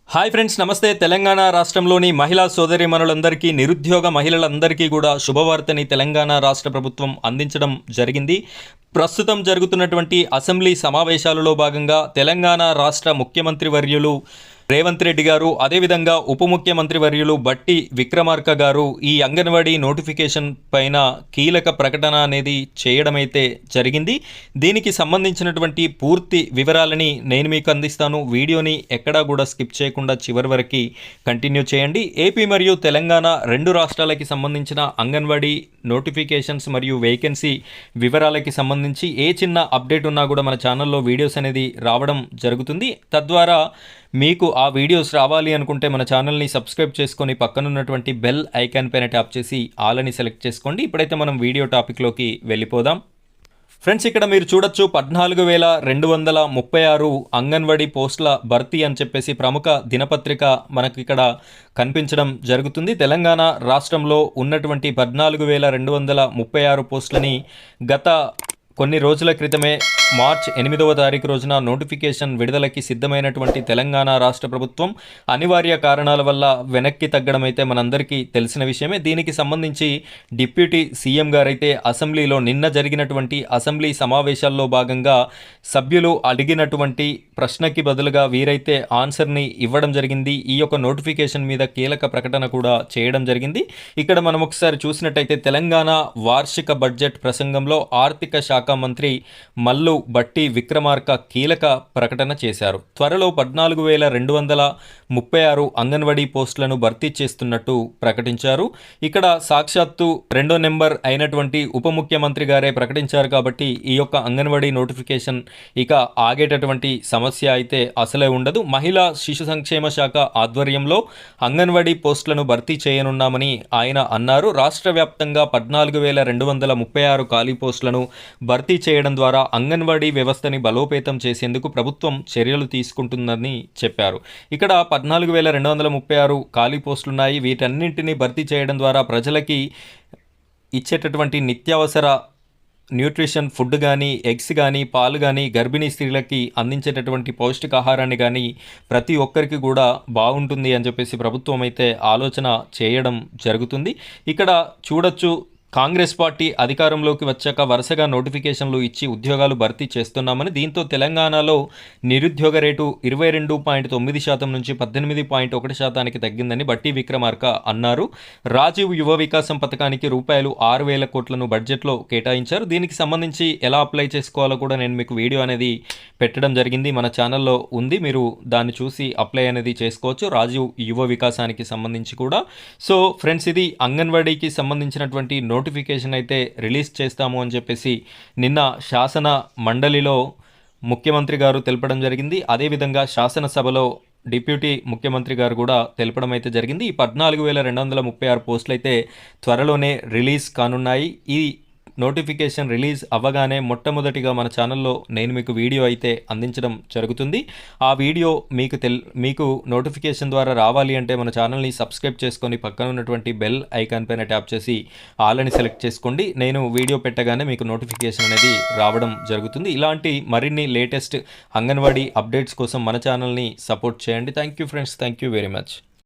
Hi friends, నమస్తే. తెలంగాణ రాష్ట్రంలోని మహిళా సోదరీమణులందరికీ, నిరుద్యోగ మహిళలందరికీ కూడా శుభవార్తని తెలంగాణ రాష్ట్ర ప్రభుత్వం అందించడం జరిగింది. ప్రస్తుతం జరుగుతున్నటువంటి అసెంబ్లీ సమావేశాలలో భాగంగా తెలంగాణ రాష్ట్ర ముఖ్యమంత్రి వర్యులు రేవంత్ రెడ్డి గారు, అదేవిధంగా ఉప ముఖ్యమంత్రి వర్యులు బట్టి విక్రమార్క గారు ఈ అంగన్వాడీ నోటిఫికేషన్ పైన కీలక ప్రకటన అనేది చేయడమైతే జరిగింది. దీనికి సంబంధించినటువంటి పూర్తి వివరాలని నేను మీకు అందిస్తాను. వీడియోని ఎక్కడా కూడా స్కిప్ చేయకుండా చివరి వరకు కంటిన్యూ చేయండి. ఏపీ మరియు తెలంగాణ రెండు రాష్ట్రాలకి సంబంధించిన అంగన్వాడీ నోటిఫికేషన్స్ మరియు వేకెన్సీ వివరాలకి సంబంధించి ఏ చిన్న అప్డేట్ ఉన్నా కూడా మన ఛానల్లో వీడియోస్ అనేది రావడం జరుగుతుంది. తద్వారా మీకు ఆ వీడియోస్ రావాలి అనుకుంటే మన ఛానల్ని సబ్స్క్రైబ్ చేసుకొని పక్కనున్నటువంటి బెల్ ఐకాన్ పైన ట్యాప్ చేసి ఆల్ అని సెలెక్ట్ చేసుకోండి. ఇప్పుడైతే మనం వీడియో టాపిక్లోకి వెళ్ళిపోదాం. ఫ్రెండ్స్, ఇక్కడ మీరు చూడొచ్చు 14,236 అంగన్వాడీ పోస్టుల భర్తీ అని చెప్పేసి ప్రముఖ దినపత్రిక మనకు ఇక్కడ కనిపించడం జరుగుతుంది. తెలంగాణ రాష్ట్రంలో ఉన్నటువంటి 14,236 పోస్టులని గత కొన్ని రోజుల క్రితమే మార్చ్ 8వ తారీఖు రోజున నోటిఫికేషన్ విడుదలకి సిద్ధమైనటువంటి తెలంగాణ రాష్ట్ర ప్రభుత్వం అనివార్య కారణాల వల్ల వెనక్కి తగ్గడం అయితే మనందరికీ తెలిసిన విషయమే. దీనికి సంబంధించి డిప్యూటీ సీఎం గారైతే అసెంబ్లీలో నిన్న జరిగినటువంటి అసెంబ్లీ సమావేశాల్లో భాగంగా సభ్యులు అడిగినటువంటి ప్రశ్నకి బదులుగా వీరైతే ఆన్సర్ని ఇవ్వడం జరిగింది. ఈ యొక్క నోటిఫికేషన్ మీద కీలక ప్రకటన కూడా చేయడం జరిగింది. ఇక్కడ మనం ఒకసారి చూసినట్టయితే తెలంగాణ వార్షిక బడ్జెట్ ప్రసంగంలో ఆర్థిక శాఖ మంత్రి మల్లు బట్టి విక్రమార్క కీలక ప్రకటన చేశారు. త్వరలో 14,236 అంగన్వాడీ పోస్టులను భర్తీ చేస్తున్నట్టు ప్రకటించారు. ఇక్కడ సాక్షాత్తు రెండో నెంబర్ అయినటువంటి ఉప ముఖ్యమంత్రి గారే ప్రకటించారు కాబట్టి ఈ యొక్క అంగన్వాడీ నోటిఫికేషన్ ఇక ఆగేటటువంటి సమస్య అయితే అసలే ఉండదు. మహిళా శిశు సంక్షేమ శాఖ ఆధ్వర్యంలో అంగన్వాడీ పోస్టులను భర్తీ చేయనున్నామని ఆయన అన్నారు. రాష్ట్ర వ్యాప్తంగా 14,236 ఖాళీ పోస్టులను భర్తీ చేయడం ద్వారా అంగన్వాడీ వ్యవస్థని బలోపేతం చేసేందుకు ప్రభుత్వం చర్యలు తీసుకుంటుందని చెప్పారు. ఇక్కడ 14,236 ఖాళీ పోస్టులున్నాయి. వీటన్నింటినీ భర్తీ చేయడం ద్వారా ప్రజలకి ఇచ్చేటటువంటి నిత్యావసర న్యూట్రిషన్ ఫుడ్ కానీ, ఎగ్స్ కానీ, పాలు కానీ, గర్భిణీ స్త్రీలకి అందించేటటువంటి పౌష్టికాహారాన్ని కానీ ప్రతి ఒక్కరికి కూడా బాగుంటుంది అని చెప్పేసి ప్రభుత్వం అయితే ఆలోచన చేయడం జరుగుతుంది. ఇక్కడ చూడొచ్చు, కాంగ్రెస్ పార్టీ అధికారంలోకి వచ్చాక వరుసగా నోటిఫికేషన్లు ఇచ్చి ఉద్యోగాలు భర్తీ చేస్తున్నామని, దీంతో తెలంగాణలో నిరుద్యోగ రేటు 22.9% నుంచి 18.1% తగ్గిందని బట్టి విక్రమార్క అన్నారు. రాజీవ్ యువ వికాసం పథకానికి రూపాయలు 6,000 కోట్లను బడ్జెట్లో కేటాయించారు. దీనికి సంబంధించి ఎలా అప్లై చేసుకోవాలో కూడా నేను మీకు వీడియో అనేది పెట్టడం జరిగింది. మన ఛానల్లో ఉంది, మీరు దాన్ని చూసి అప్లై అనేది చేసుకోవచ్చు. రాజీవ్ యువ వికాసానికి సంబంధించి కూడా. సో ఫ్రెండ్స్, ఇది అంగన్వాడీకి సంబంధించినటువంటి నోటిఫికేషన్ అయితే రిలీజ్ చేస్తాము అని చెప్పేసి నిన్న శాసన మండలిలో ముఖ్యమంత్రి గారు తెలపడం జరిగింది. అదేవిధంగా శాసనసభలో డిప్యూటీ ముఖ్యమంత్రి గారు కూడా తెలపడం అయితే జరిగింది. ఈ 14,236 పోస్టులు అయితే త్వరలోనే రిలీజ్ కానున్నాయి. ఈ నోటిఫికేషన్ రిలీజ్ అవ్వగానే మొట్టమొదటిగా మన ఛానల్లో నేను మీకు వీడియో అయితే అందించడం జరుగుతుంది. ఆ వీడియో మీకు నోటిఫికేషన్ ద్వారా రావాలి అంటే మన ఛానల్ని సబ్స్క్రైబ్ చేసుకొని పక్కన ఉన్నటువంటి బెల్ ఐకాన్ పైన ట్యాప్ చేసి ఆల్ అని సెలెక్ట్ చేసుకోండి. నేను వీడియో పెట్టగానే మీకు నోటిఫికేషన్ అనేది రావడం జరుగుతుంది. ఇలాంటి మరిన్ని లేటెస్ట్ అంగన్వాడీ అప్డేట్స్ కోసం మన ఛానల్ని సపోర్ట్ చేయండి. Thank you friends, thank you very much.